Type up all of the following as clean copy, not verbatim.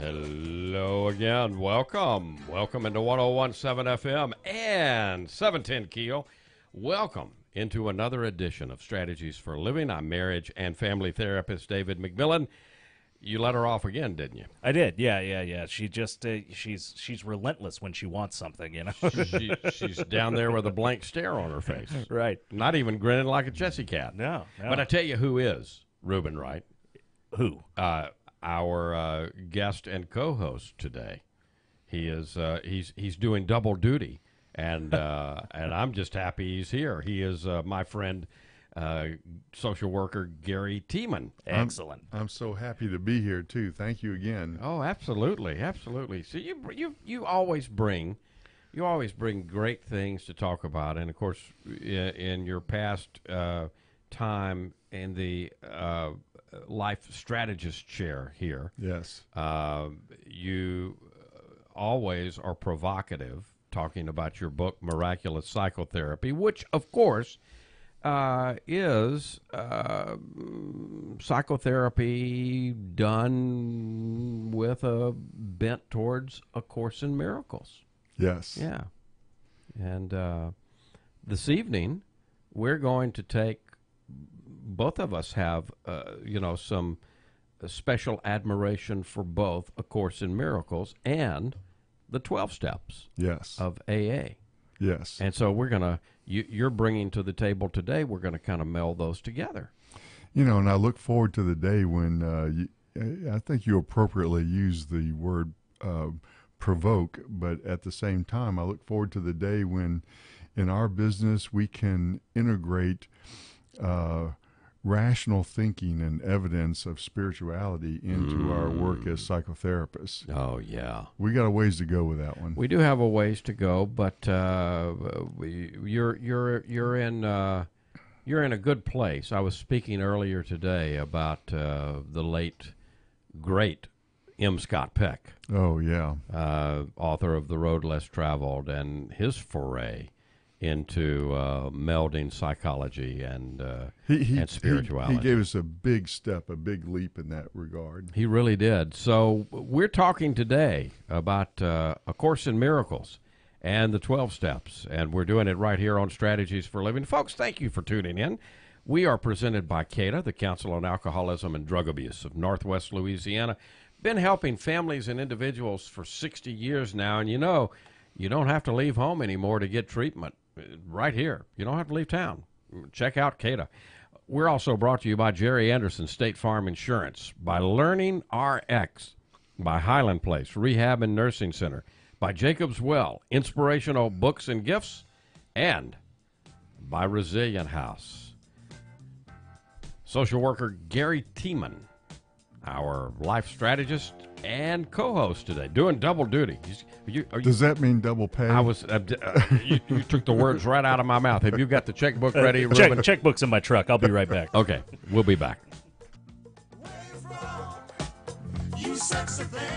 Hello again. Welcome. Welcome into 1017 FM and 710 KEEL. Welcome into another edition of Strategies for Living. I'm marriage and family therapist David McMillan. You let her off again, didn't you? I did. Yeah. She just she's relentless when she wants something, you know. She's down there with a blank stare on her face. Right. Not even grinning like a Jessie cat. No. But I tell you who is Reuben Wright. Who? Our guest and co-host today. He is he's doing double duty, and and I'm just happy he's here. He is my friend, social worker Gary Tiemann. Excellent. I'm so happy to be here too. Thank you again. Oh, absolutely. So you always bring great things to talk about, and of course, in your past time in the life strategist chair here. Yes. You always are provocative, talking about your book, Miraculous Psychotherapy, which, of course, is psychotherapy done with a bent towards A Course in Miracles. Yes. Yeah. And this evening, we're going to take, both of us have, some special admiration for both A Course in Miracles and the 12 Steps Yes. of AA. Yes. And so we're going to, you're bringing to the table today, we're going to kind of meld those together. You know, and I look forward to the day when I think you appropriately use the word provoke, but at the same time, I look forward to the day when in our business we can integrate rational thinking and evidence of spirituality into our work as psychotherapists. Oh, yeah. We got a ways to go with that one. We do have a ways to go, but you're in a good place. I was speaking earlier today about the late great M. Scott Peck. Oh, yeah. Author of The Road Less Traveled, and his foray into melding psychology and spirituality. He gave us a big step, a big leap in that regard. He really did. So we're talking today about A Course in Miracles and the 12 Steps, and we're doing it right here on Strategies for Living. Folks, thank you for tuning in. We are presented by KEEL, the Council on Alcoholism and Drug Abuse of Northwest Louisiana. Been helping families and individuals for 60 years now, and you know, you don't have to leave home anymore to get treatment. Right here. You don't have to leave town. Check out KEEL. We're also brought to you by Jerry Anderson State Farm Insurance, by Learning RX, by Highland Place Rehab and Nursing Center, by Jacob's Well, Inspirational Books and Gifts, and by Resilient House. Social worker Gary Tiemann, our life strategist and co-host today, doing double duty. Does that mean double pay? I was. You took the words right out of my mouth. Have you got the checkbook ready, Reuben? Checkbook's in my truck. I'll be right back. Okay, we'll be back. You sexy thing.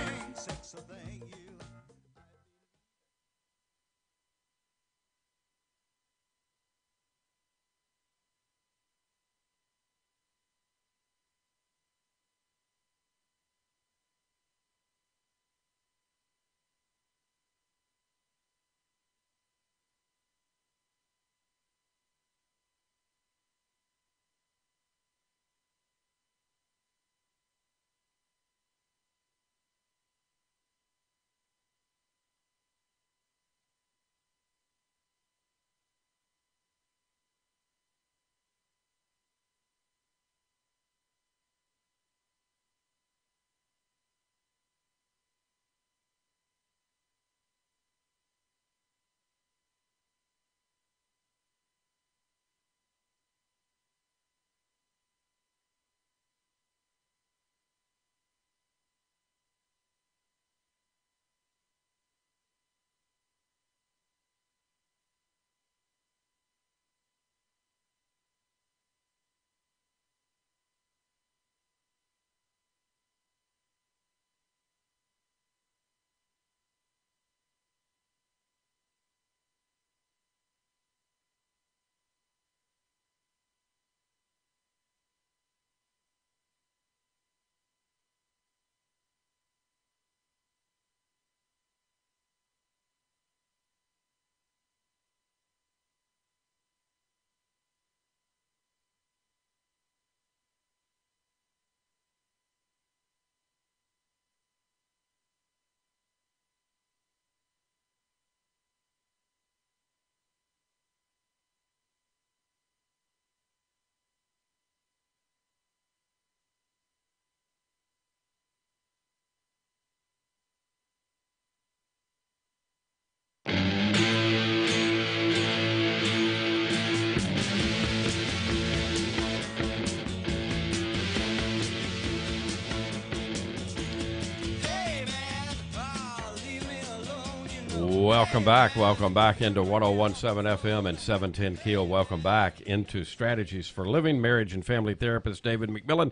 Welcome back. Welcome back into 101.7 FM and 710 Keel. Welcome back into Strategies for Living. Marriage and family therapist David McMillan.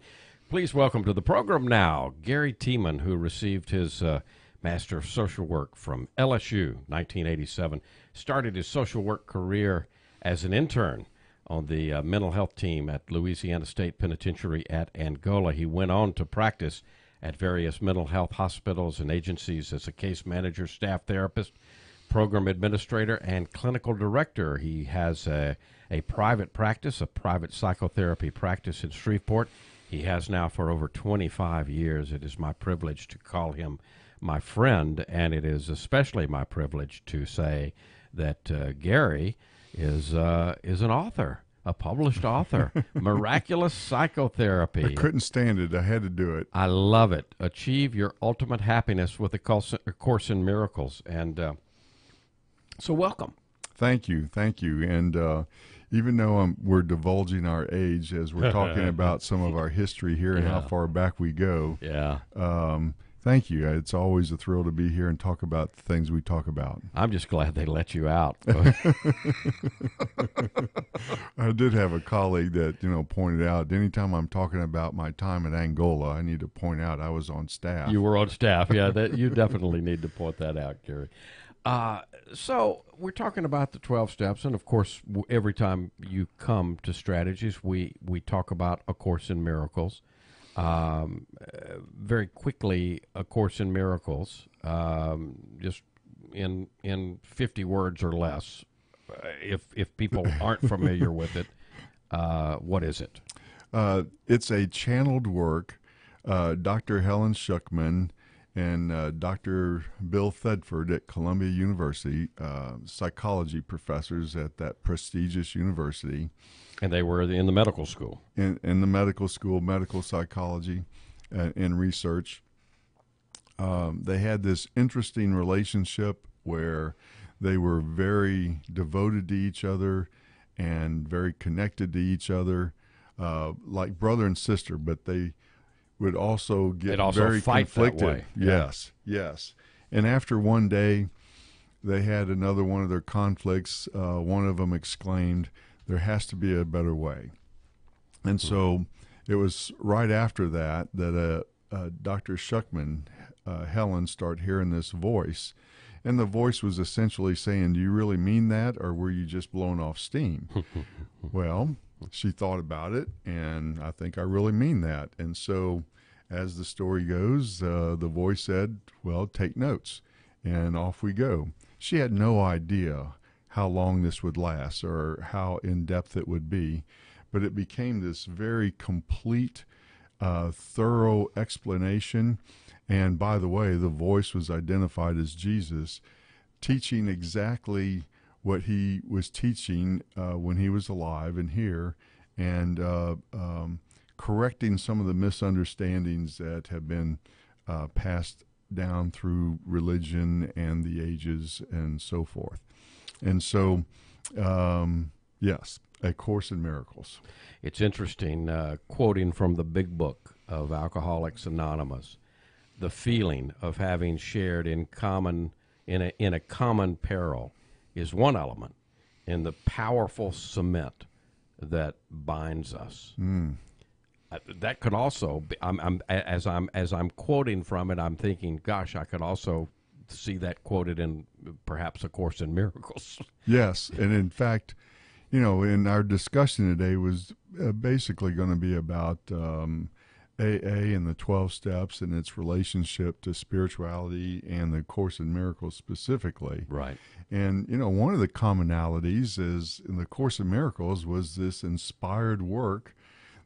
Please welcome to the program now Gary Tiemann, who received his Master of Social Work from LSU 1987. Started his social work career as an intern on the mental health team at Louisiana State Penitentiary at Angola. He went on to practice at various mental health hospitals and agencies as a case manager, staff therapist, program administrator, and clinical director. He has a private practice, a private psychotherapy practice in Shreveport. He has now for over 25 years. It is my privilege to call him my friend, and it is especially my privilege to say that Gary is an author. A published author, Miraculous Psychotherapy. I couldn't stand it. I had to do it. I love it. Achieve your ultimate happiness with a Course in Miracles. And so welcome. Thank you. And even though we're divulging our age as we're talking about some of our history here and how far back we go, thank you. It's always a thrill to be here and talk about the things we talk about. I'm just glad they let you out. I did have a colleague that, pointed out anytime I'm talking about my time in Angola, I need to point out I was on staff. You were on staff. Yeah, you definitely need to point that out, Gary. So we're talking about the 12 steps, and of course, every time you come to Strategies, we talk about A Course in Miracles. Very quickly, A Course in Miracles, just in 50 words or less. If people aren't familiar with it, what is it? It's a channeled work. Dr. Helen Schuckman and Dr. Bill Thedford at Columbia University, psychology professors at that prestigious university. And they were in the medical school. In the medical school, medical psychology and research. They had this interesting relationship where they were very devoted to each other and very connected to each other, like brother and sister, but they would also get very fight conflicted. That way. Yes. And after one day, they had another one of their conflicts. One of them exclaimed, "There has to be a better way." And so it was right after that Dr. Schuckman, Helen, started hearing this voice. And the voice was essentially saying, "Do you really mean that, or were you just blowing off steam?" Well, she thought about it, and I think I really mean that. And so as the story goes, the voice said, "Well, take notes." And off we go. She had no idea how long this would last or how in-depth it would be, but it became this very complete, thorough explanation. And by the way, the voice was identified as Jesus, teaching exactly what he was teaching when he was alive and here, and correcting some of the misunderstandings that have been passed down through religion and the ages and so forth. And so, yes, A Course in Miracles. It's interesting, quoting from the big book of Alcoholics Anonymous, the feeling of having shared in a common peril is one element in the powerful cement that binds us. That could also be, as I'm quoting from it, I'm thinking, gosh, I could also see that quoted in perhaps A Course in Miracles. Yes, and in fact, in our discussion today was basically going to be about AA and the 12 steps and its relationship to spirituality and the Course in Miracles specifically. Right. And, one of the commonalities is in the Course in Miracles was this inspired work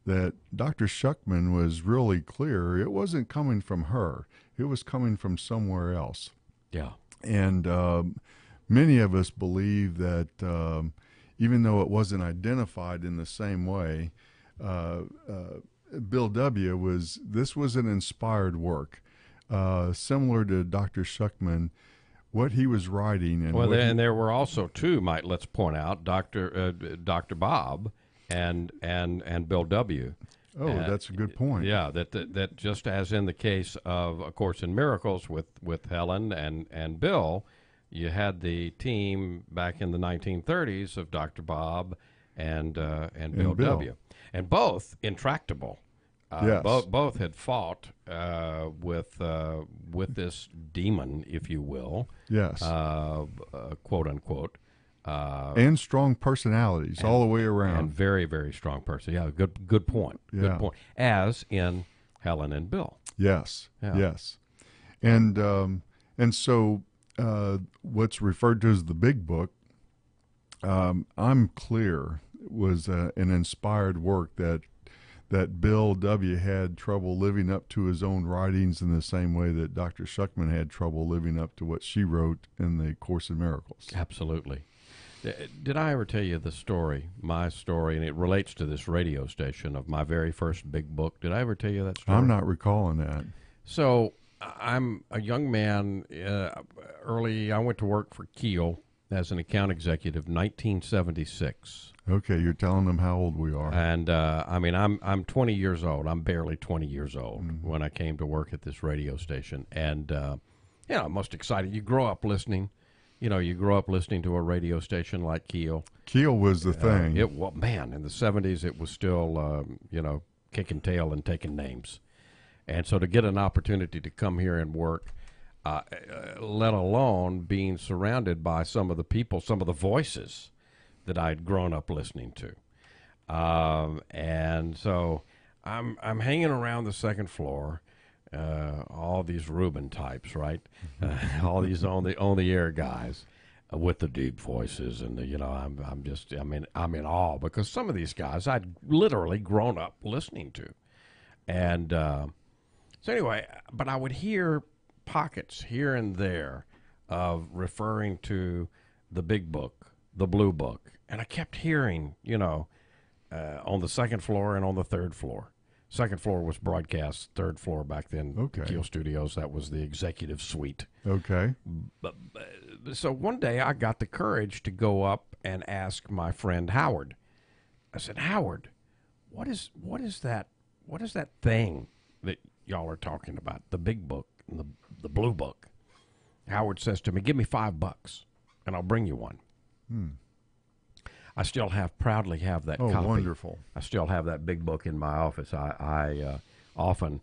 that Dr. Schuckman was really clear. It wasn't coming from her. It was coming from somewhere else. Yeah. And many of us believe that even though it wasn't identified in the same way, Bill W. This was an inspired work, similar to Dr. Schuckman, what he was writing. And there were also two, let's point out, Dr. Bob and Bill W. Oh, that's a good point. Yeah, that just as in the case of A Course in Miracles with Helen and Bill, you had the team back in the 1930s of Dr. Bob and Bill Bill. W. And both intractable. Yes. Both had fought with this demon, if you will, Yes. quote unquote, And strong personalities all the way around. and very, very strong person. Yeah, good point. Yeah. Good point. As in Helen and Bill. Yes. Yeah. Yes. And so what's referred to as the Big Book, I'm clear, was an inspired work that Bill W. had trouble living up to his own writings in the same way that Dr. Schuckman had trouble living up to what she wrote in the Course in Miracles. Absolutely. Did I ever tell you the story, my story, and it relates to this radio station, of my very first big book? Did I ever tell you that story? I'm not recalling that. So I'm a young man. I went to work for KEEL as an account executive, 1976. Okay, you're telling them how old we are. And I mean, I'm 20 years old. I'm barely 20 years old when I came to work at this radio station. And most excited. You grow up listening. You grow up listening to a radio station like KEEL. KEEL was the thing. In the 70s, it was still, kicking tail and taking names. And so to get an opportunity to come here and work, let alone being surrounded by some of the people, some of the voices that I'd grown up listening to. And so I'm hanging around the second floor, all these Reuben types, right? All these on the air guys with the deep voices, and I'm in awe, because some of these guys I'd literally grown up listening to. And so anyway, but I would hear pockets here and there of referring to the Big Book, the Blue Book. And I kept hearing, on the second floor and on the third floor. Second floor was broadcast. Third floor back then, Okay. KEEL Studios, that was the executive suite. Okay. So one day I got the courage to go up and ask my friend Howard. I said, Howard, what is that? What is that thing that y'all are talking about? The Big Book and the Blue Book. Howard says to me, give me $5 and I'll bring you one. I still proudly have that copy. Oh, wonderful. I still have that Big Book in my office. I often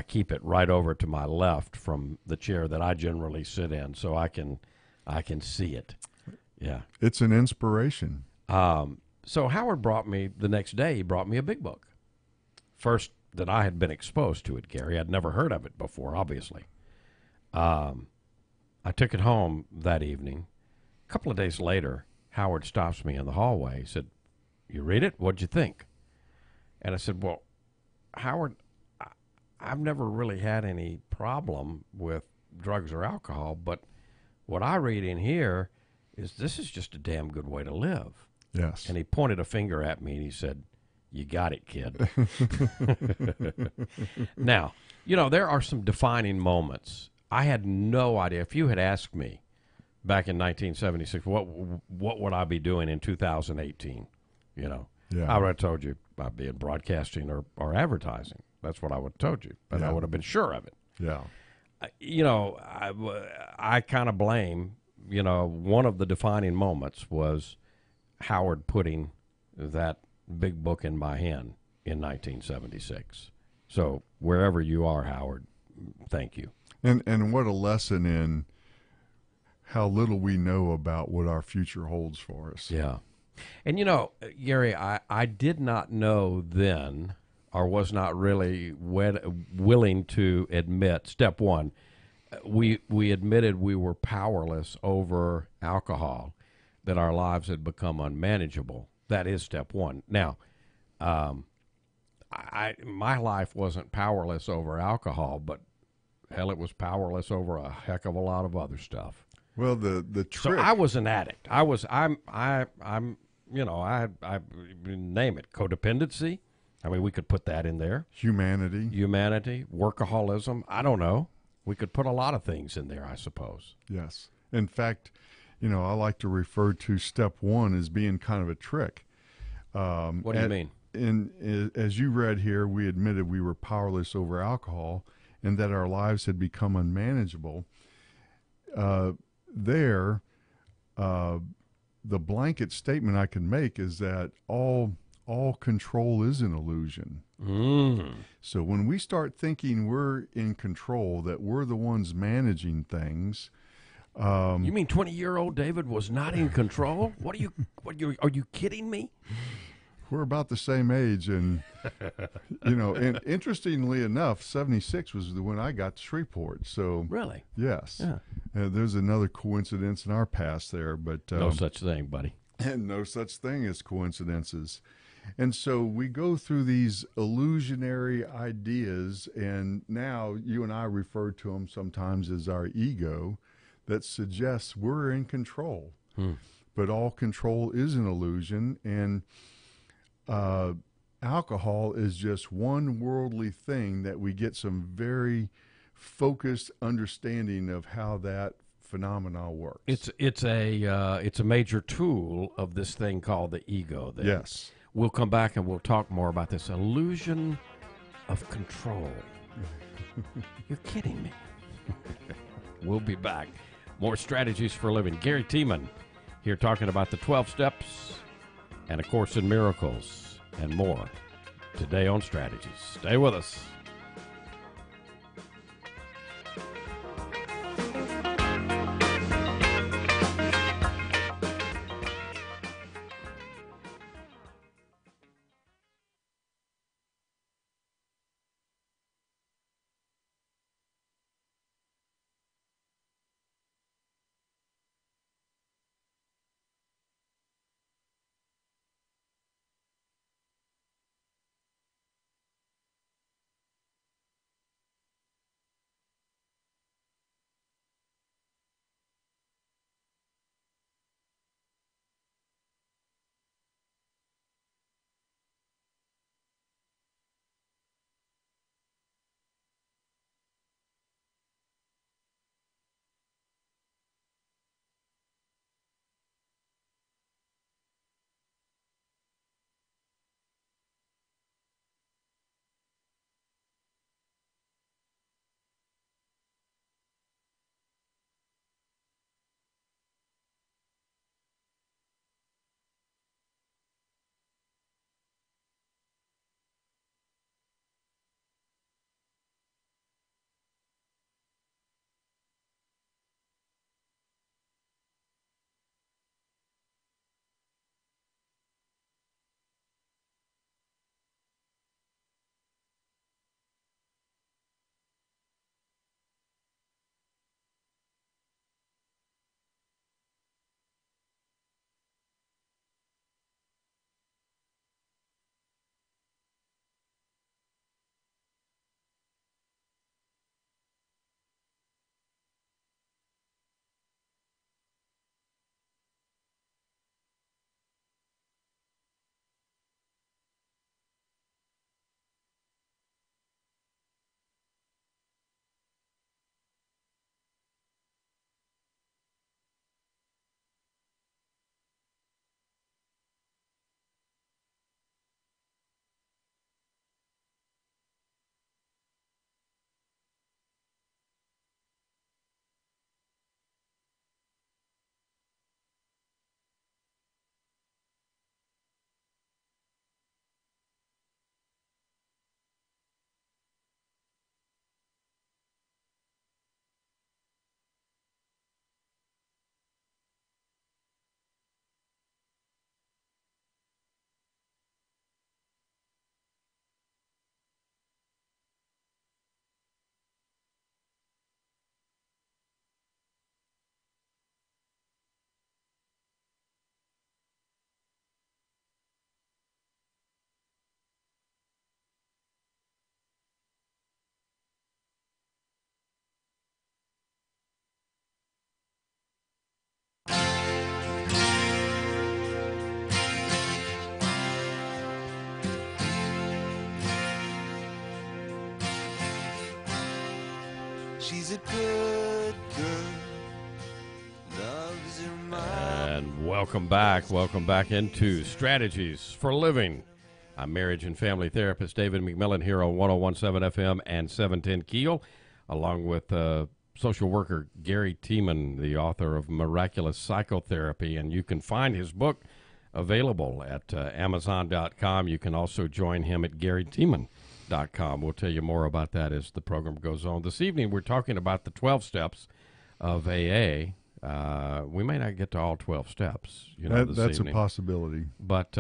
keep it right over to my left from the chair that I generally sit in, so I can see it. Yeah. It's an inspiration. So Howard brought me, the next day, he brought me a Big Book. First that I had been exposed to it, Gary. I'd never heard of it before, obviously. I took it home that evening. A couple of days later, Howard stops me in the hallway. He said, you read it? What'd you think? And I said, well, Howard, I've never really had any problem with drugs or alcohol, but what I read in here is this is just a damn good way to live. Yes. And he pointed a finger at me and he said, you got it, kid. Now, there are some defining moments. I had no idea. If you had asked me back in 1976, what would I be doing in 2018? Yeah. I would have told you I'd be in broadcasting or advertising. That's what I would have told you, but Yeah. I would have been sure of it. Yeah. I kind of blame, one of the defining moments was Howard putting that Big Book in my hand in 1976. So wherever you are, Howard, thank you. And what a lesson in how little we know about what our future holds for us. Yeah. And, Gary, I did not know then, or was not really willing to admit, step one, we admitted we were powerless over alcohol, that our lives had become unmanageable. That is step one. Now, my life wasn't powerless over alcohol, but hell, it was powerless over a heck of a lot of other stuff. Well, the trick. So I was an addict. I'm name it, codependency. I mean, we could put that in there. Humanity, workaholism. I don't know. We could put a lot of things in there, I suppose. Yes. In fact, I like to refer to step one as being kind of a trick. What do you mean? As you read here, we admitted we were powerless over alcohol and that our lives had become unmanageable. there, the blanket statement I can make is that all control is an illusion. So when we start thinking we're in control, that we're the ones managing things. You mean 20-year-old David was not in control? Are you kidding me? We're about the same age, and and interestingly enough, 76 was when I got to Shreveport. So Really? yes, Yeah. There's another coincidence in our past there, but No such thing, buddy. and no such thing as coincidences. And so we go through these illusionary ideas, and now you and I refer to them sometimes as our ego, that suggests we're in control. But all control is an illusion, and alcohol is just one worldly thing that we get some very focused understanding of how that phenomenon works. It's a major tool of this thing called the ego. Then. Yes. We'll come back and we'll talk more about this illusion of control. You're kidding me. We'll be back. More strategies for living. Gary Tiemann here talking about the 12 steps and A Course in Miracles and more today on Strategies. Stay with us. She's a good girl, loves her mom. And welcome back. Welcome back into Strategies for Living. I'm marriage and family therapist David McMillan here on 101.7 FM and 710 KEEL, along with social worker Gary Tiemann, the author of Miraculous Psychotherapy, and you can find his book available at Amazon.com. You can also join him at GaryTiemann.com. We'll tell you more about that as the program goes on. This evening, we're talking about the 12 steps of AA. We may not get to all 12 steps, this that's evening. a possibility. But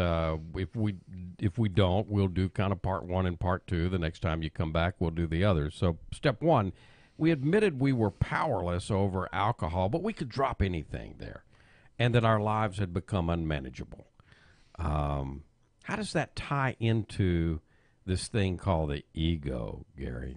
if we don't, we'll do kind of part 1 and part 2. The next time you come back, we'll do the others. So step 1, we admitted we were powerless over alcohol, but we could drop anything there, and that our lives had become unmanageable. How does that tie into this thing called the ego, Gary?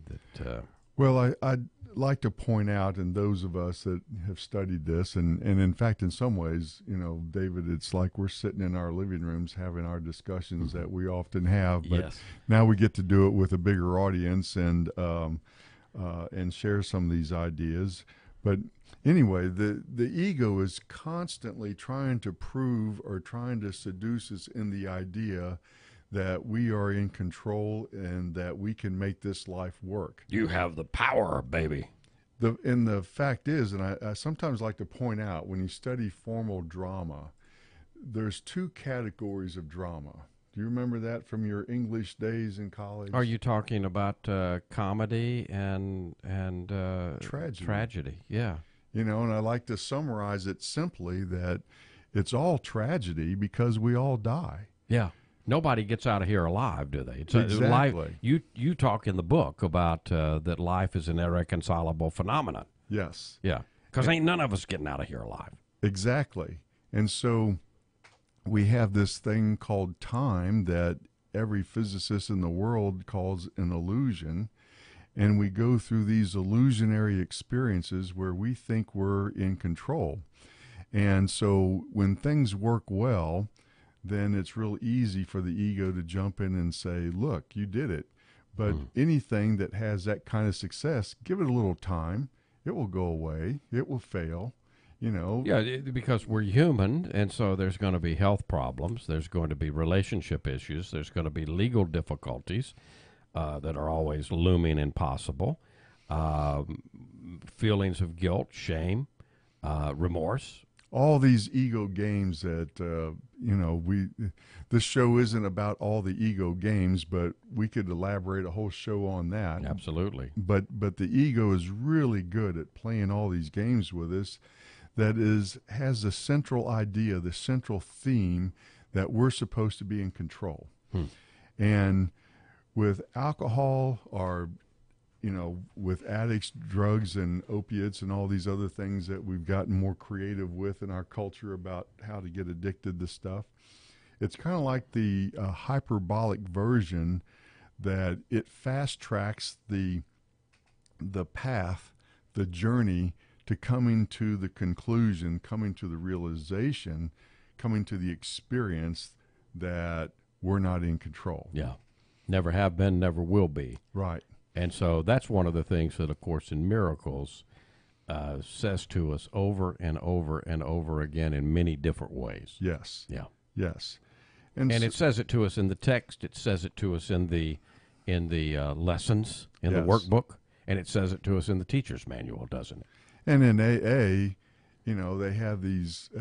Well, I'd like to point out, and those of us that have studied this, and in fact, in some ways, David, it's like we're sitting in our living rooms having our discussions that we often have, but Yes. now we get to do it with a bigger audience and share some of these ideas. But anyway, the ego is constantly trying to prove or trying to seduce us in the idea that we are in control and that we can make this life work. You have the power, baby. The fact is, and I sometimes like to point out, when you study formal drama, there's 2 categories of drama. Do you remember that from your English days in college? Are you talking about comedy and Tragedy. Tragedy, yeah. And I like to summarize it simply that it's all tragedy because we all die. Yeah. Nobody gets out of here alive, do they? It's Exactly. Life, you talk in the book about that life is an irreconcilable phenomenon. Yes. Yeah. Because ain't none of us getting out of here alive. Exactly. And so we have this thing called time that every physicist in the world calls an illusion. And we go through these illusionary experiences where we think we're in control. And so when things work well, then it's real easy for the ego to jump in and say, look, you did it. But anything that has that kind of success, give it a little time. It will go away. It will fail. Yeah, because we're human, and so there's going to be health problems. There's going to be relationship issues. There's going to be legal difficulties that are always looming and possible. Feelings of guilt, shame, remorse. All these ego games that, this show isn't about all the ego games, but we could elaborate a whole show on that. Absolutely. But the ego is really good at playing all these games with us. That has the central idea, the central theme that we're supposed to be in control. And with alcohol or, with addicts, drugs and opiates and all these other things that we've gotten more creative with in our culture about how to get addicted to stuff, it's kind of like the hyperbolic version that it fast tracks the path, the journey to coming to the conclusion, coming to the realization, coming to the experience that we're not in control. Yeah. Never have been, never will be. Right. And so that's one of the things that A Course in Miracles says to us over and over and over again in many different ways. Yes. Yeah. Yes. And it says it to us in the text. It says it to us in the lessons, in the Yes. workbook. And it says it to us in the teacher's manual, doesn't it? And in AA, they have these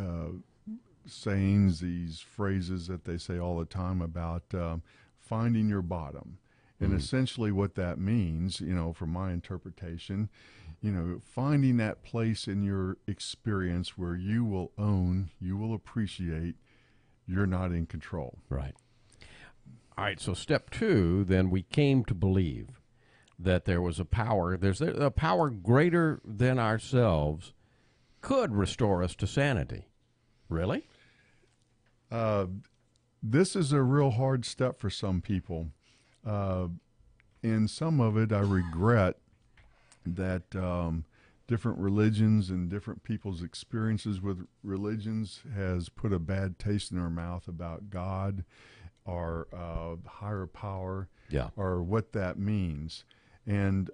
sayings, these phrases that they say all the time about finding your bottom. And essentially what that means, from my interpretation, finding that place in your experience where you will own, you will appreciate, you're not in control. Right. All right, so step 2, then we came to believe that there was a power, there's a power greater than ourselves could restore us to sanity. Really? This is a real hard step for some people. In some of it, I regret that different religions and different people's experiences with religions has put a bad taste in our mouth about God or higher power, or what that means. And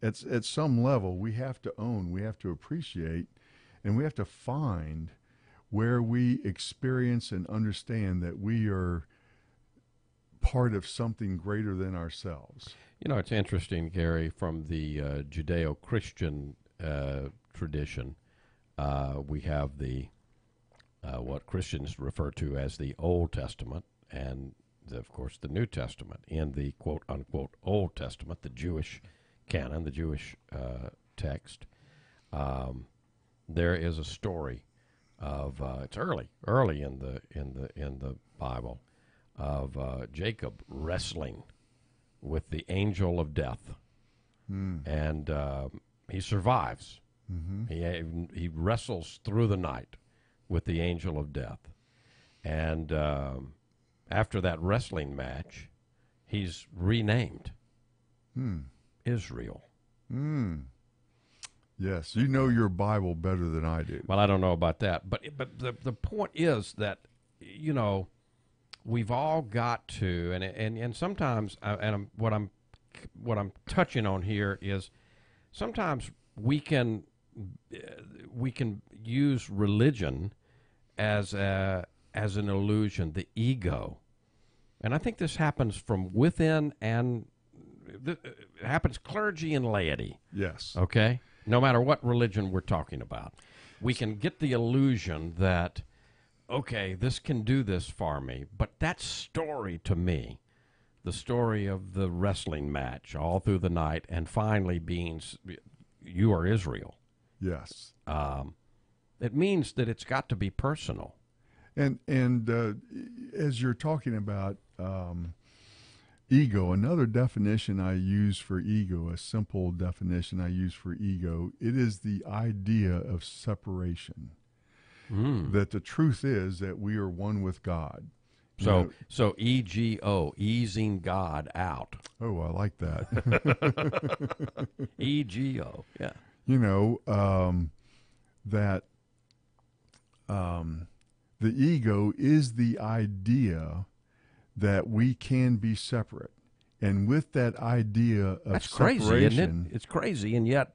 at some level, we have to own, we have to appreciate, and we have to find where we experience and understand that we are part of something greater than ourselves. It's interesting, Gary, from the Judeo-Christian tradition, we have the what Christians refer to as the Old Testament, and of course the New Testament. In the quote unquote Old Testament, the Jewish canon, the Jewish text, there is a story of it's early in the Bible, of Jacob wrestling with the angel of death, and he survives. He wrestles through the night with the angel of death, and after that wrestling match, he's renamed Israel. Yes, you know your Bible better than I do. Well, I don't know about that, but the point is that, you know, we've all got to, and sometimes, what I'm touching on here is sometimes we can use religion as an illusion, the ego, and I think this happens from within, and it happens clergy and laity. Yes. Okay? No matter what religion we're talking about, we can get the illusion that, okay, this can do this for me, but that story to me, the story of the wrestling match all through the night and finally being, you are Israel. Yes. It means that it's got to be personal. And as you're talking about ego, another definition I use for ego, a simple definition I use for ego, it is the idea of separation. That the truth is that we are one with God. So EGO, easing God out. Oh, I like that. EGO, yeah. You know, that the ego is the idea that we can be separate. And with that idea of That's separation, crazy, isn't it? It's crazy, and yet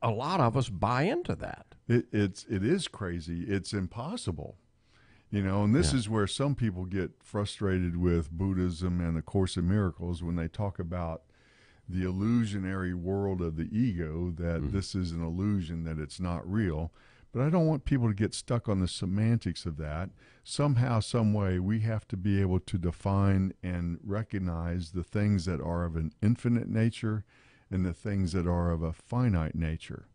a lot of us buy into that. it is crazy. It's impossible. You know, and this is where some people get frustrated with Buddhism and the Course in Miracles when they talk about the illusionary world of the ego, that this is an illusion, that it's not real. But I don't want people to get stuck on the semantics of that. Somehow, some way, we have to be able to define and recognize the things that are of an infinite nature and the things that are of a finite nature.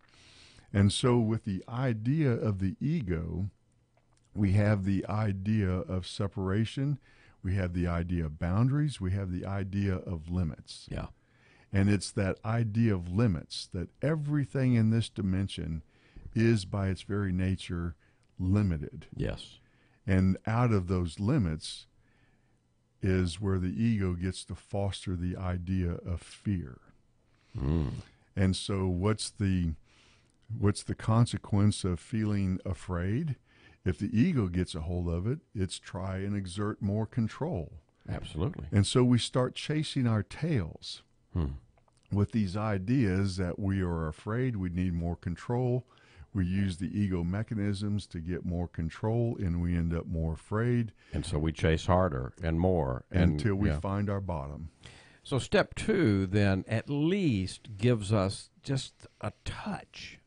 And so with the idea of the ego, we have the idea of separation, we have the idea of boundaries, we have the idea of limits. Yeah. And it's that idea of limits, that everything in this dimension is by its very nature limited. Yes. And out of those limits is where the ego gets to foster the idea of fear. And so what's the consequence of feeling afraid? If the ego gets a hold of it, it's try and exert more control. Absolutely. And so we start chasing our tails with these ideas that we are afraid, we need more control. We use the ego mechanisms to get more control, and we end up more afraid. And so we chase harder and more. Until we find our bottom. So step 2 then at least gives us just a touch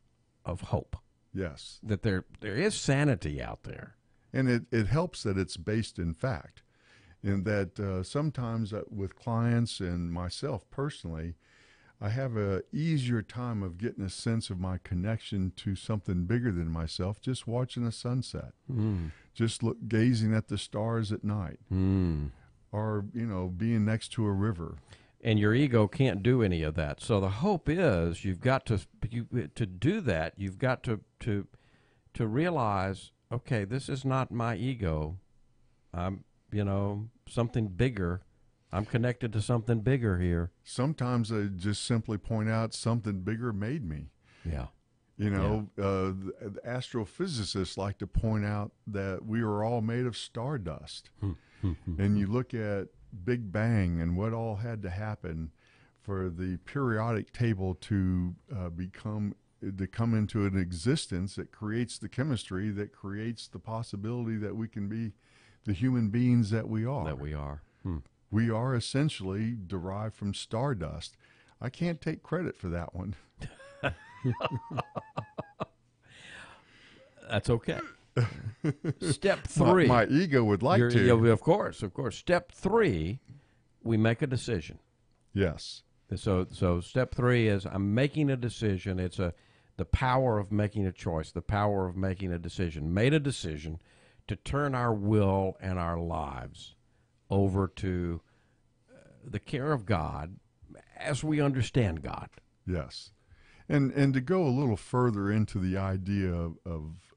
of hope. Yes. That there is sanity out there. And it helps that it's based in fact. In that sometimes with clients and myself personally, I have a easier time of getting a sense of my connection to something bigger than myself just watching the sunset. Just gazing at the stars at night. Or, you know, being next to a river. And your ego can't do any of that. So the hope is you've got to do that. You've got to realize, okay, this is not my ego. I'm, something bigger. I'm connected to something bigger here. Sometimes I just simply point out something bigger made me. Yeah. The astrophysicists like to point out that we are all made of stardust. And you look at Big Bang and what all had to happen for the periodic table to come into an existence that creates the chemistry, that creates the possibility that we can be the human beings that we are. We are essentially derived from stardust. I can't take credit for that one. That's okay. Step My, 3. my ego would like to. Yeah, of course, of course. Step 3, we make a decision. Yes. So step 3 is I'm making a decision. It's the power of making a choice, the power of making a decision. Made a decision to turn our will and our lives over to the care of God as we understand God. Yes. And to go a little further into the idea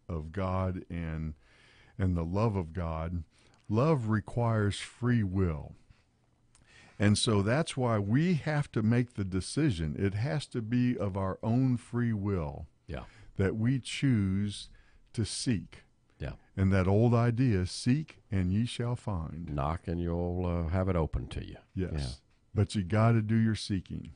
of God and the love of God, love requires free will. And so that's why we have to make the decision. It has to be of our own free will Yeah. that we choose to seek. Yeah. And that old idea, seek and ye shall find. Knock and you'll have it open to you. Yes. Yeah. But you got to do your seeking.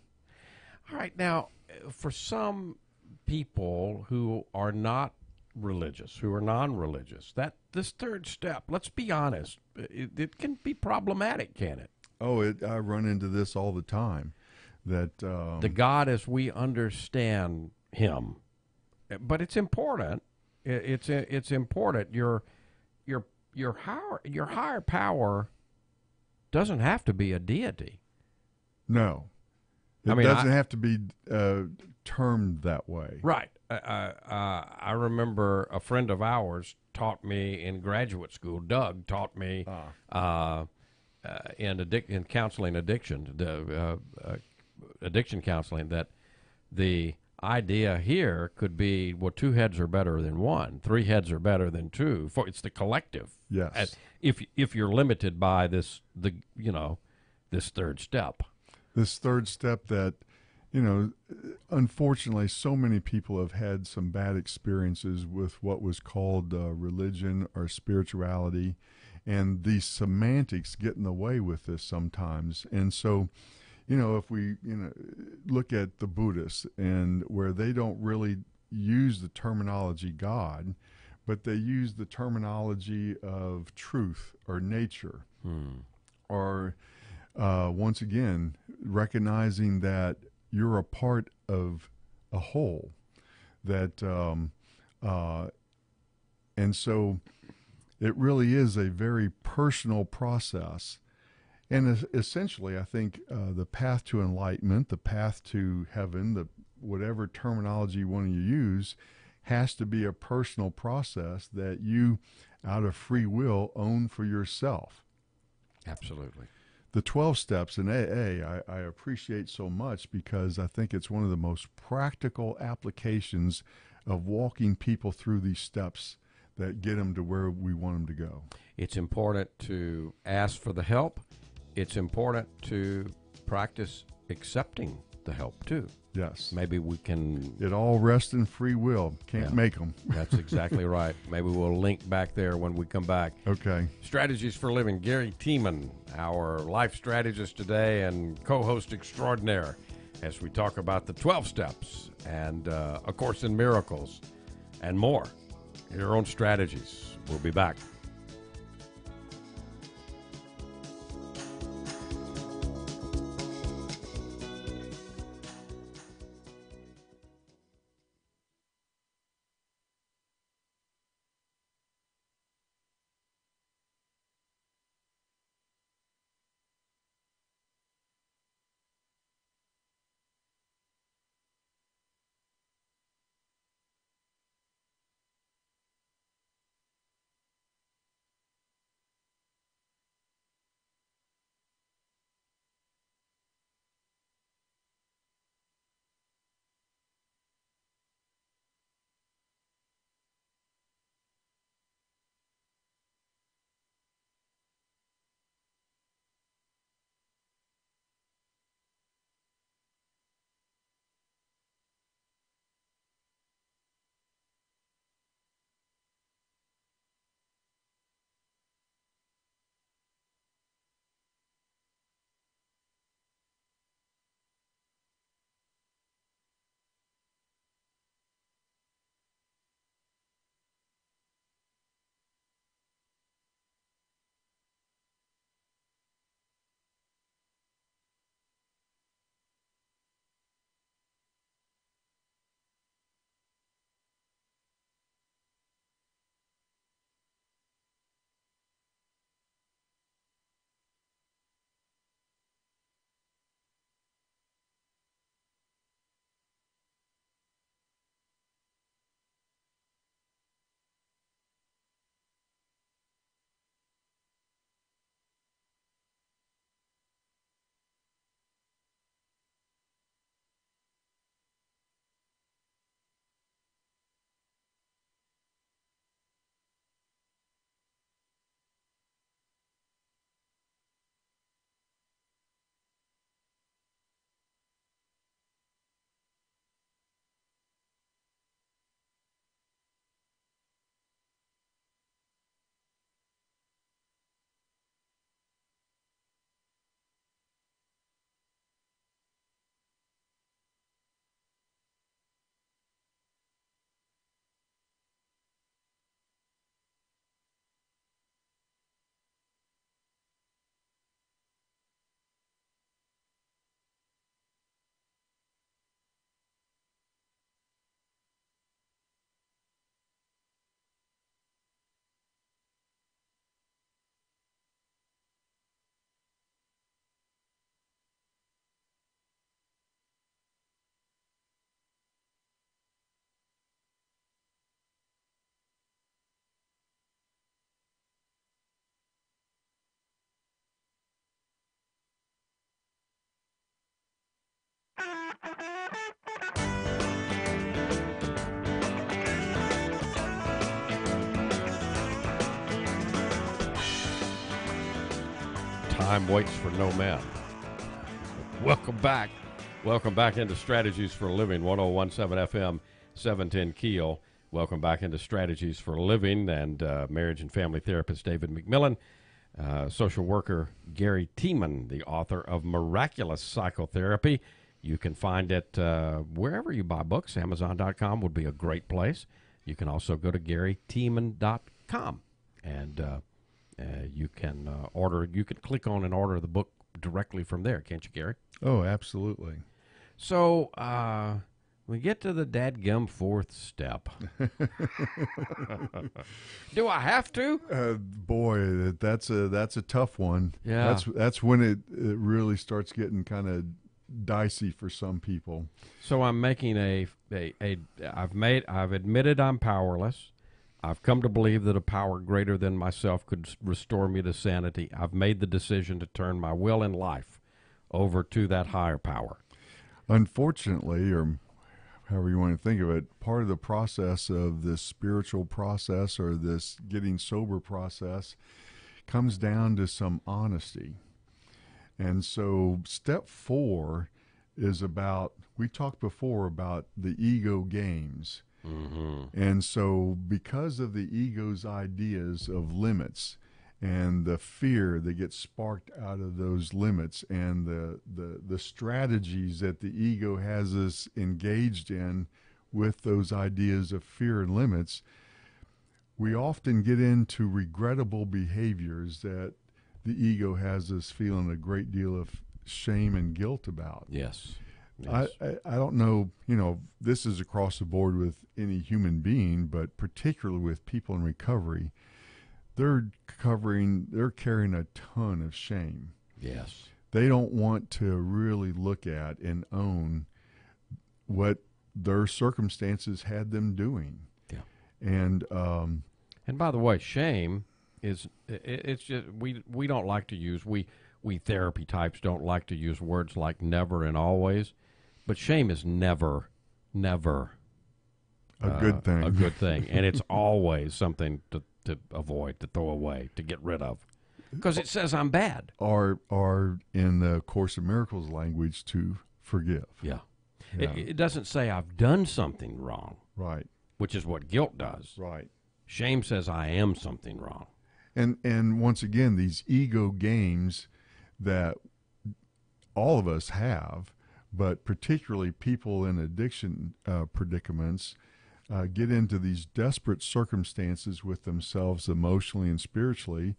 All right. Now, for some people who are not religious, who are non-religious, that this third step, let's be honest, it can be problematic, can it? Oh, I run into this all the time. That The God as we understand Him, but it's important. It's important. Your higher power doesn't have to be a deity. no, it doesn't have to be termed that way. Right. I remember a friend of ours taught me in graduate school. Doug taught me in counseling addiction, addiction counseling, that the idea here could be, well, 2 heads are better than 1, 3 heads are better than 2. It's the collective. Yes. If you're limited by this third step. This third step that, unfortunately, so many people have had some bad experiences with what was called religion or spirituality, and the semantics get in the way with this sometimes. And so, if we look at the Buddhists, and where they don't really use the terminology God, but they use the terminology of truth or nature, or once again recognizing that you're a part of a whole, that and so it really is a very personal process. And essentially, I think the path to enlightenment, the path to heaven, whatever terminology you want to use, has to be a personal process that you, out of free will, own for yourself. Absolutely. The 12 steps in AA, I appreciate so much, because I think it's one of the most practical applications of walking people through these steps that get them to where we want them to go. It's important to ask for the help. It's important to practice accepting the help, too. Yes. Maybe we can... It all rests in free will. Can't make them. That's exactly right. Maybe we'll link back there when we come back. Okay. Strategies for Living. Gary Tiemann, our life strategist today and co-host extraordinaire, as we talk about the 12 steps and A Course in Miracles and more. Your own strategies. We'll be back. Time waits for no man. Welcome back. Welcome back into Strategies for Living, 1017 FM, 710 KEEL. Welcome back into Strategies for Living, and marriage and family therapist David McMillan, social worker Gary Tiemann, the author of Miraculous Psychotherapy. You can find it wherever you buy books. Amazon.com would be a great place. You can also go to GaryTiemann.com, and you can order. You can click on and order the book directly from there, can't you, Gary? Oh, absolutely. So we get to the dadgum fourth step. Do I have to? Boy, that's a tough one. Yeah. That's when it really starts getting kind of dicey for some people. So I'm making I've admitted I'm powerless. I've come to believe that a power greater than myself could restore me to sanity. I've made the decision to turn my will and life over to that higher power. Unfortunately, or however you want to think of it, part of the process of this spiritual process or this getting sober process comes down to some honesty. And so step 4 is about, we talked before about the ego games. Mm-hmm. And so because of the ego's ideas of limits and the fear that gets sparked out of those limits and the strategies that the ego has us engaged in with those ideas of fear and limits, we often get into regrettable behaviors that the ego has us feeling a great deal of shame and guilt about. Yes. I don't know, this is across the board with any human being, but particularly with people in recovery, they're carrying a ton of shame. Yes. They don't want to really look at and own what their circumstances had them doing. Yeah. And by the way, shame it's just we don't like to use we therapy types don't like to use words like never and always. But shame is never a good thing. A good thing. And it's always something to avoid, to throw away, to get rid of. Because it says I'm bad. Or in the Course of Miracles language, to forgive. Yeah. It doesn't say I've done something wrong. Right. Which is what guilt does. Right. Shame says I am something wrong. And once again, these ego games that all of us have, but particularly people in addiction predicaments, get into these desperate circumstances with themselves emotionally and spiritually,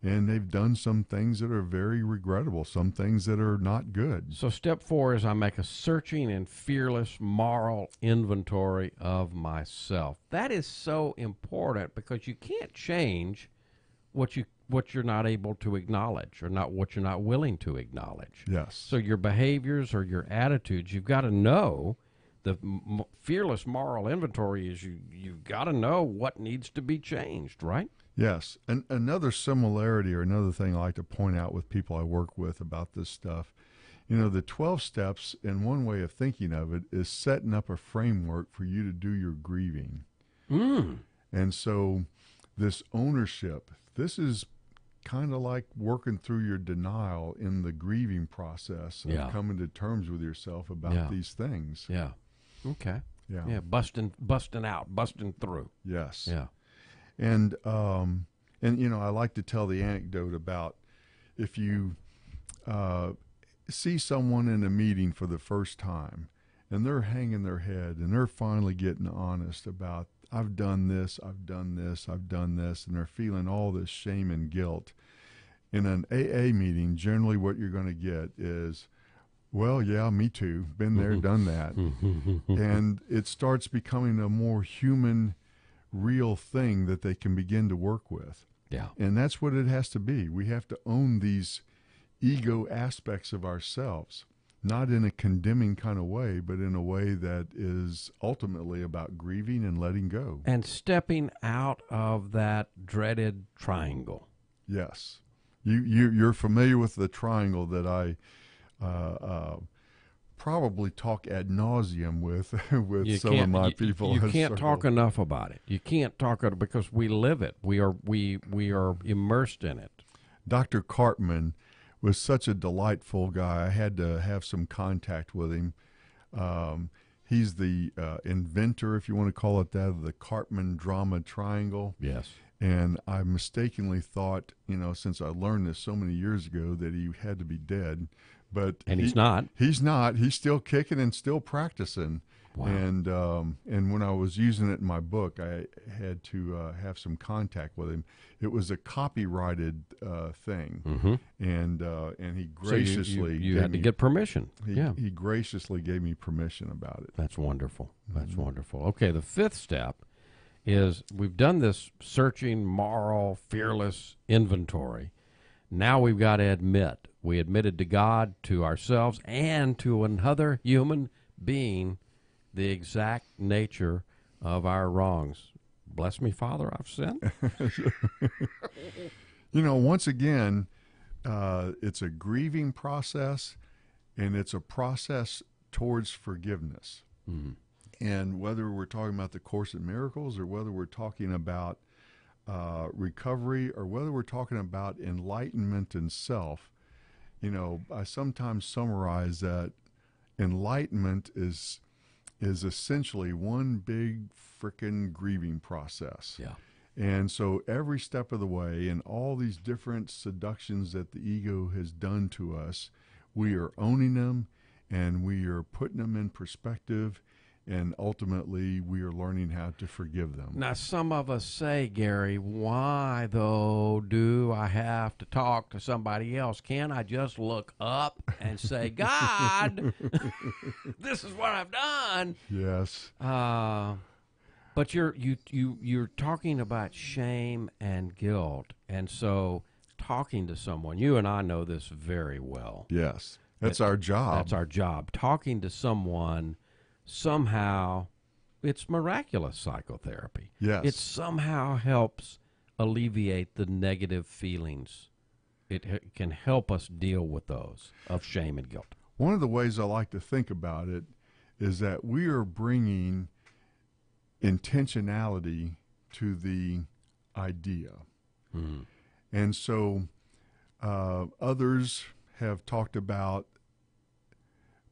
and they've done some things that are very regrettable, some things that are not good. So step 4 is I make a searching and fearless moral inventory of myself. That is so important because you can't change what you're not able to acknowledge or what you're not willing to acknowledge. Yes. So your behaviors or your attitudes, you've got to know. The fearless moral inventory is you've got to know what needs to be changed, right? Yes. And another similarity or another thing I like to point out with people I work with about this stuff, the 12 steps, and one way of thinking of it is setting up a framework for you to do your grieving. And so this ownership, this is kind of like working through your denial in the grieving process of coming to terms with yourself about these things. Yeah. Okay. Yeah. Busting out, busting through. Yes. Yeah. And I like to tell the anecdote about if you see someone in a meeting for the first time and they're hanging their head and they're finally getting honest about, I've done this, I've done this, I've done this, and they're feeling all this shame and guilt. In an AA meeting, generally what you're going to get is, well, yeah, me too, been there, done that. And it starts becoming a more human, real thing that they can begin to work with. Yeah. And that's what it has to be. We have to own these ego aspects of ourselves. Not in a condemning kind of way, but in a way that is ultimately about grieving and letting go. And stepping out of that dreaded triangle. Yes. You're familiar with the triangle that I probably talk ad nauseum with some of my people. You can't talk enough about it. You can't talk about it because we live it. We are immersed in it. Dr. Cartman was such a delightful guy. I had to have some contact with him. He's the inventor, if you want to call it that, of the Cartman drama triangle. Yes. And I mistakenly thought, since I learned this so many years ago, that he had to be dead. But He's not. He's not. He's still kicking and still practicing. Wow. And when I was using it in my book, I had to have some contact with him. It was a copyrighted thing, and he graciously so you had to get permission. He graciously gave me permission about it. That's wonderful. That's wonderful. Okay, the fifth step is we've done this searching, moral, fearless inventory. Now we've got to admit. We admitted to God, to ourselves, and to another human being the exact nature of our wrongs. Bless me, Father, I've sinned. Once again, it's a grieving process, and it's a process towards forgiveness. Mm-hmm. And whether we're talking about the Course in Miracles, or whether we're talking about recovery, or whether we're talking about enlightenment and self, I sometimes summarize that enlightenment is essentially one big frickin' grieving process. Yeah. And so every step of the way, and all these different seductions that the ego has done to us, we are owning them, and we are putting them in perspective, and ultimately we are learning how to forgive them. Now, some of us say, Gary, why, though, do I have to talk to somebody else? Can't I just look up and say, God, this is what I've done? Yes. But you're talking about shame and guilt, and so talking to someone, you and I know this very well. Yes. That's our job. That's our job. Talking to someone, somehow, it's miraculous psychotherapy. Yes. It somehow helps alleviate the negative feelings. It can help us deal with those of shame and guilt. One of the ways I like to think about it is that we are bringing intentionality to the idea. Mm-hmm. And so others have talked about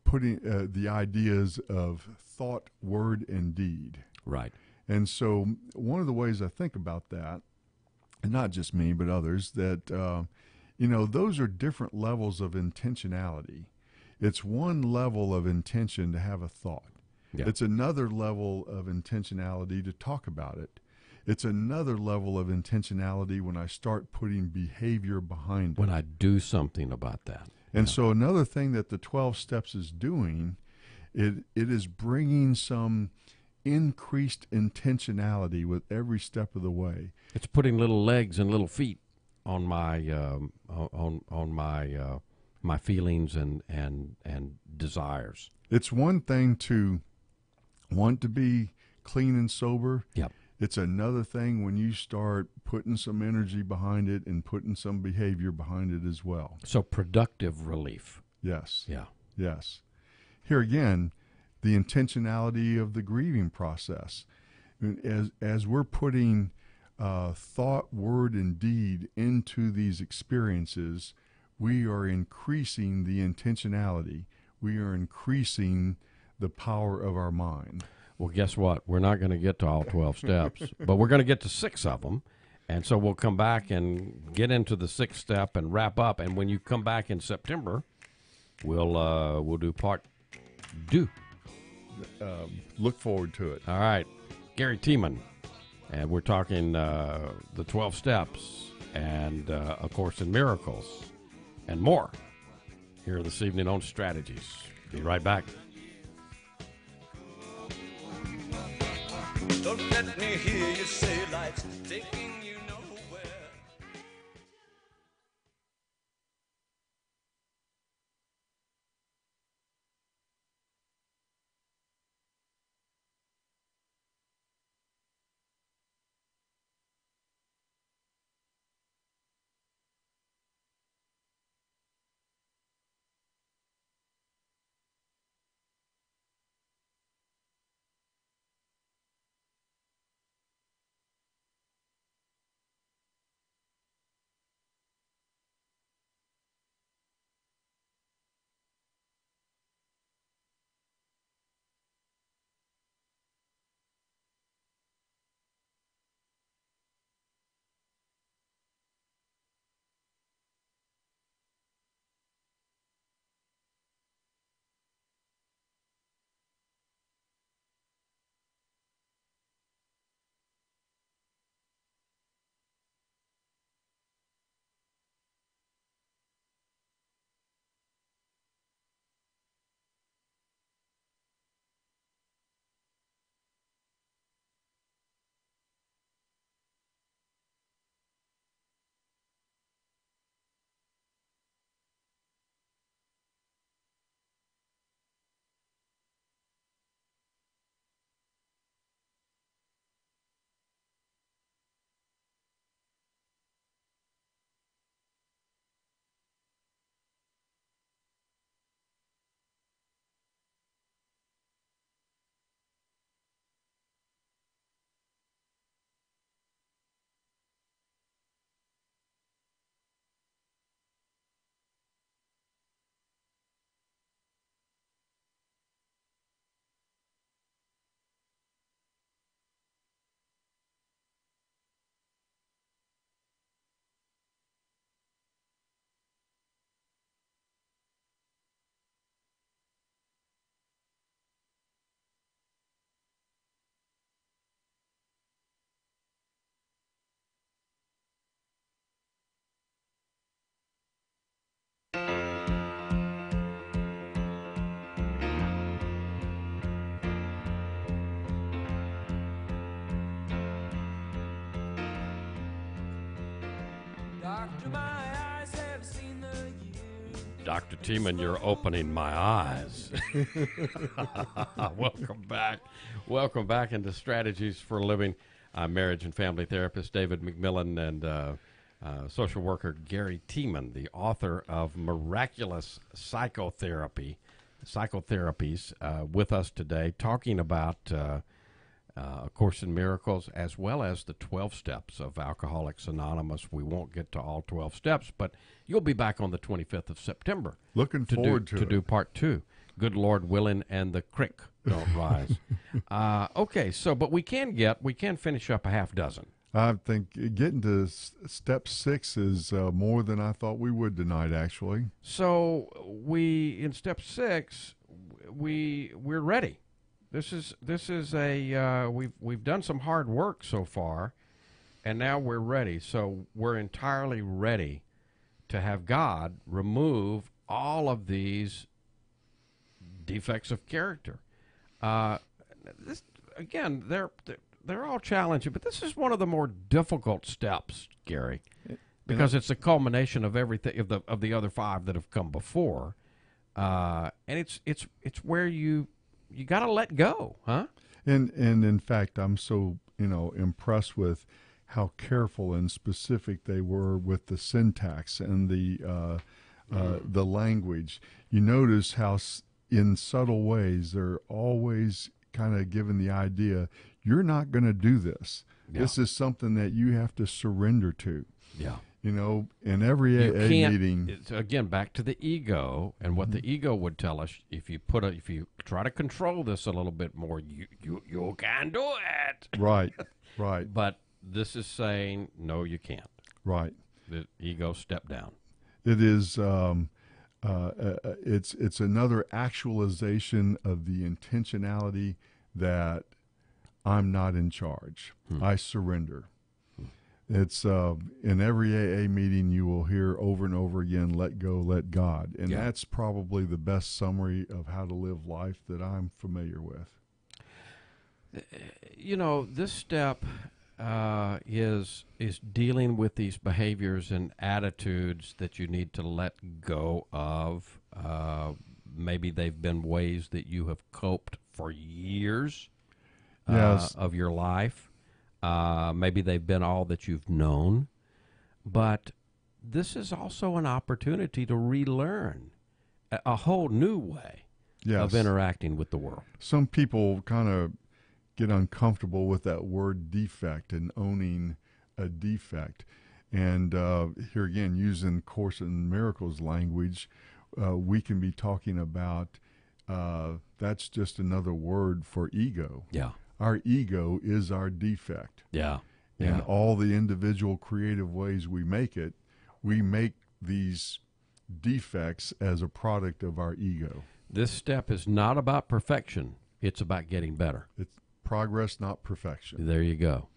putting the ideas of thought, word, and deed. Right. And so one of the ways I think about that, and not just me, but others, that, those are different levels of intentionality. It's one level of intention to have a thought. Yeah. It's another level of intentionality to talk about it. It's another level of intentionality when I start putting behavior behind it. When I do something about that. And so another thing that the 12 steps is doing, it is bringing some increased intentionality with every step of the way. It's putting little legs and little feet on my my feelings and desires. It's one thing to want to be clean and sober. Yep. It's another thing when you start putting some energy behind it and putting some behavior behind it as well. So productive relief. Yes. Yeah. Yes. Here again, the intentionality of the grieving process. As we're putting thought, word, and deed into these experiences, we are increasing the intentionality. We are increasing the power of our mind. Well, guess what? We're not going to get to all 12 steps, but we're going to get to 6 of them. And so we'll come back and get into the 6th step and wrap up. And when you come back in September, we'll do part 2. Look forward to it. All right. Gary Tiemann. And we're talking the 12 steps and A Course in Miracles and more here this evening on Strategies. Be right back. Don't let me hear you say life's taking Doctor, my eyes have seen the years. Dr. Tiemann, you're opening my eyes. Welcome back. Welcome back into Strategies for a Living. I'm marriage and family therapist David McMillan and social worker Gary Tiemann, the author of Miraculous Psychotherapy, Psychotherapies, with us today, talking about A Course in Miracles, as well as the 12 steps of Alcoholics Anonymous. We won't get to all 12 steps, but you'll be back on the 25th of September. Looking forward to do part 2. Good Lord willing, and the creek don't rise. Okay, so, but we can finish up a half dozen. I think getting to step 6 is more than I thought we would tonight, actually. So in step 6, we're ready. This is a we've done some hard work so far, and now we're ready. So we're entirely ready to have God remove all of these defects of character. This again, they're all challenging, but this is one of the more difficult steps, Gary, because it's a culmination of everything of the other 5 that have come before, and it's where you got to let go, huh? And in fact, I'm so impressed with how careful and specific they were with the syntax and the language. You notice how in subtle ways they're always kind of given the idea, you're not going to do this. Yeah. This is something that you have to surrender to. Yeah. In every AA meeting. It's, again, back to the ego and what the ego would tell us. If you try to control this a little bit more, you can do it. Right, right. But this is saying, no, you can't. Right. The ego, step down. It is. It's another actualization of the intentionality that I'm not in charge. I surrender. It's in every AA meeting you will hear over and over again, let go, let God. And that's probably the best summary of how to live life that I'm familiar with. This step is dealing with these behaviors and attitudes that you need to let go of. Maybe they've been ways that you have coped for years of your life. Maybe they've been all that you've known. But this is also an opportunity to relearn a whole new way of interacting with the world. Some people kind of get uncomfortable with that word defect and owning a defect. And here again, using Course in Miracles language, we can be talking about that's just another word for ego. Yeah. Our ego is our defect. Yeah. And all the individual creative ways we make these defects as a product of our ego. This step is not about perfection. It's about getting better. It's progress, not perfection. There you go.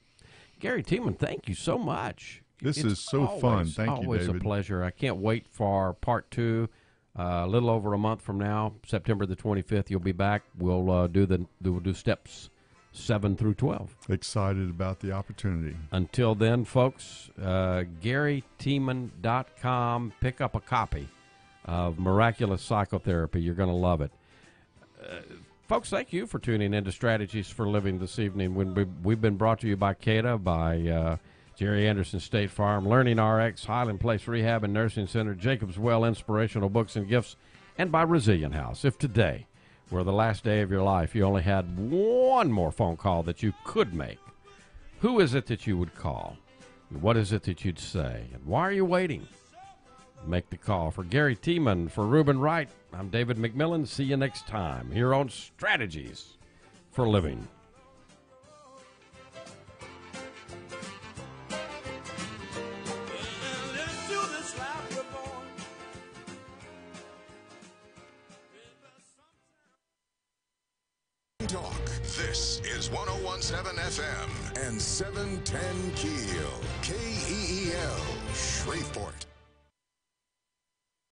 Gary Tiemann, thank you so much. This is so fun. Thank you, David. Always a pleasure. I can't wait for part 2. A little over a month from now, September the 25th, you'll be back. We'll do steps 7 through 12. Excited about the opportunity. Until then, folks, GaryTiemann.com. Pick up a copy of Miraculous Psychotherapy. You're going to love it. Folks, thank you for tuning in to Strategies for Living this evening. We've been brought to you by CADA, by Jerry Anderson State Farm, Learning RX, Highland Place Rehab and Nursing Center, Jacob's Well Inspirational Books and Gifts, and by Resilient House. If today were the last day of your life, you only had one more phone call that you could make, who is it that you would call? And what is it that you'd say? And why are you waiting? Make the call. For Gary Tiemann, for Reuben Wright, I'm David McMillan. See you next time here on Strategies for Living. Talk. This is 101.7 FM and 710 KEEL. KEEL, Shreveport.